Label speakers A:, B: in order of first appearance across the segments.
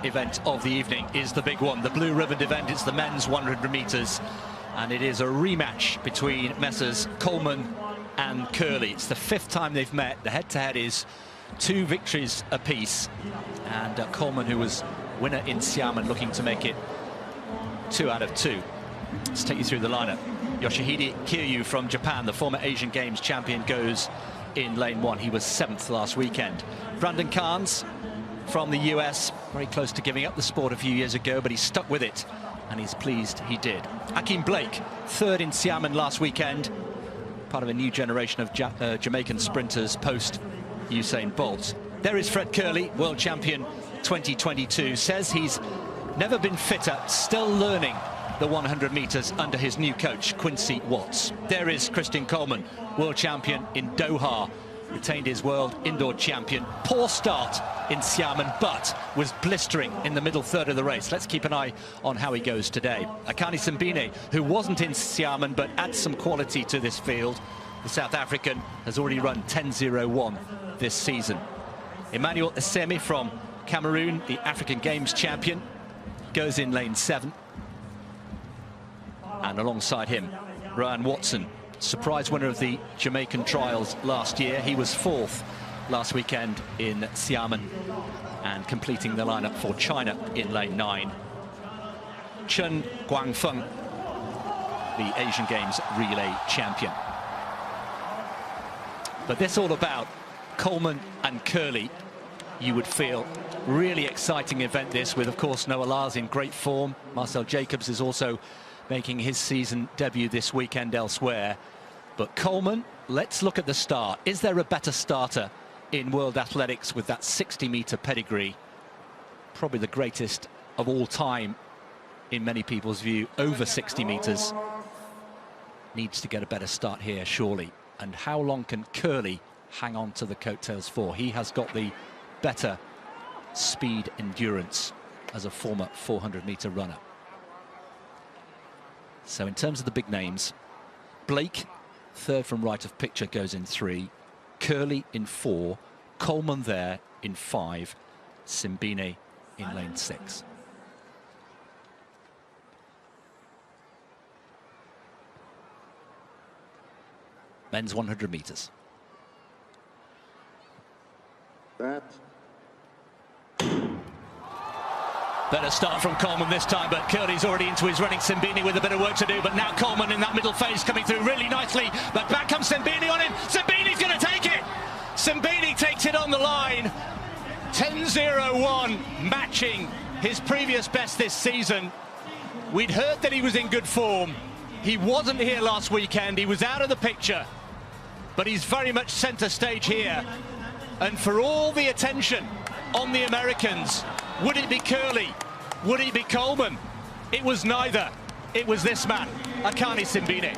A: event of the evening is the big one, the blue ribbon event. It's the men's 100 meters, and it is a rematch between Messrs Coleman and Kerley. It's the 5th time they've met. The head-to-head is 2 victories apiece, and Coleman, who was winner in Xiamen, looking to make it 2 out of 2. Let's take you through the lineup. Yoshihide KIRYU from Japan, the former Asian Games champion, goes in lane 1. He was 7th last weekend. Brandon CARNES from the US, very close to giving up the sport a few years ago, but he stuck with it, and he's pleased he did. Akkeem BLAKE, 3rd in Xiamen last weekend, part of a new generation of Jamaican sprinters post Usain Bolt. There is Fred Kerley, world champion 2022, says he's never been fitter, still learning the 100 meters under his new coach, Quincy Watts. There is Christian Coleman, world champion in Doha, retained his world indoor champion. Poor start in Xiamen, but was blistering in the middle third of the race. Let's keep an eye on how he goes today. Akani SIMBINE, who wasn't in Xiamen but adds some quality to this field. The South African has already run 10.01 this season. Emmanuel CMR from Cameroon, the African Games champion, goes in lane 7. And alongside him, Rohan Watson, surprise winner of the Jamaican trials last year. He was 4th last weekend in Xiamen, and completing the lineup for China in lane 9. CHEN Guanfeng, the Asian Games relay champion. But this all about Coleman and Kerley, you would feel. Really exciting event this, with of course Noah Lars in great form. Marcel Jacobs is also making his season debut this weekend elsewhere. But Coleman, let's look at the start. Is there a better starter in world athletics with that 60-meter pedigree? Probably the greatest of all time in many people's view, over 60 meters. Needs to get a better start here, surely. And how long can Kerley hang on to the coattails for? He has got the better speed endurance as a former 400-meter runner. So in terms of the big names, BLAKE, 3rd from right of picture, goes in 3. Kerley in 4. Coleman there in 5. SIMBINE in lane 6. Men's 100 meters. Better start from Coleman this time, but Kerley's already into his running. SIMBINE with a bit of work to do, but now Coleman in that middle phase coming through really nicely. But back comes SIMBINE on him. SIMBINE's going to take it. SIMBINE takes it on the line. 10.01, matching his previous best this season. We'd heard that he was in good form. He wasn't here last weekend. He was out of the picture, but he's very much centre stage here. And for all the attention on the Americans, would it be Kerley? Would it be Coleman? It was neither. It was this man, Akani SIMBINE.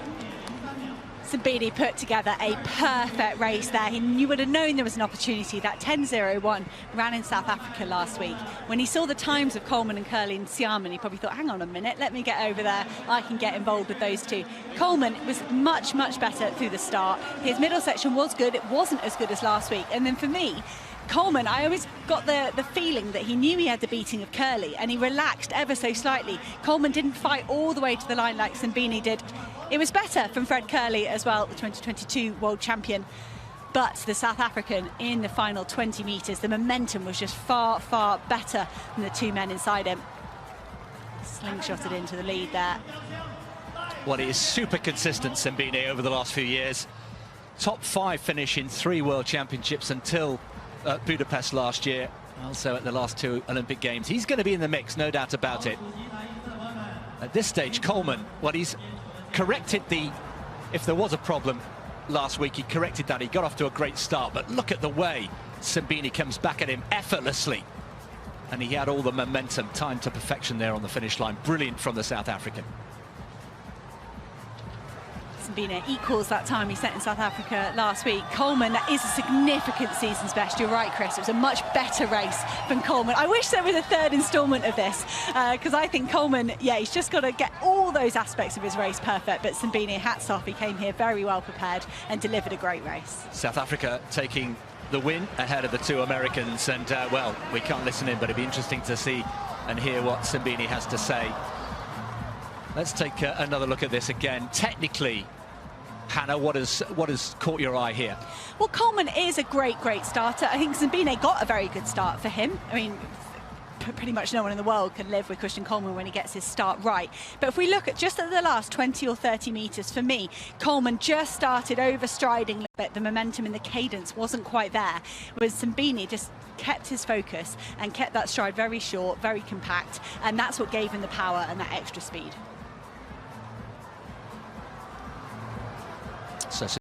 B: SIMBINE put together a perfect race there. You would have known there was an opportunity. That 10.01 ran in South Africa last week. When he saw the times of Coleman and Kerley in Xiamen, he probably thought, hang on a minute, let me get over there. I can get involved with those two. Coleman was much, much better through the start. His middle section was good. It wasn't as good as last week. And then for me, Coleman, I always got the feeling that he knew he had the beating of Kerley, and he relaxed ever so slightly. Coleman didn't fight all the way to the line like SIMBINE did. It was better from Fred Kerley as well, the 2022 world champion. But the South African in the final 20 meters, the momentum was just far, far better than the 2 men inside him. Slingshotted into the lead there.
A: Well, he is super consistent, SIMBINE, over the last few years. Top 5 finish in 3 world championships until Budapest last year, also at the last 2 Olympic Games. He's going to be in the mix, no doubt about it. At this stage, Coleman, well, he's corrected if there was a problem last week, he corrected that. He got off to a great start, but look at the way SIMBINE comes back at him effortlessly. And he had all the momentum, timed to perfection there on the finish line. Brilliant from the South African.
B: SIMBINE equals that time he set in South Africa last week. Coleman, that is a significant season's best. You're right, Chris. It was a much better race than Coleman. I wish there was a 3rd instalment of this, because I think Coleman, yeah, he's just got to get all those aspects of his race perfect. But SIMBINE, hats off, he came here very well prepared and delivered a great race.
A: South Africa taking the win ahead of the two Americans. And, well, we can't listen in, but it'd be interesting to see and hear what SIMBINE has to say. Let's take another look at this again. Technically, Hannah, what has caught your eye here?
B: Well, Coleman is a great starter. I think SIMBINE got a very good start for him. I mean, pretty much no one in the world can live with Christian Coleman when he gets his start right. But if we look at just at the last 20 or 30 metres, for me, Coleman just started overstriding a little bit. The momentum and the cadence wasn't quite there, whereas SIMBINE just kept his focus and kept that stride very short, very compact, and that's what gave him the power and that extra speed.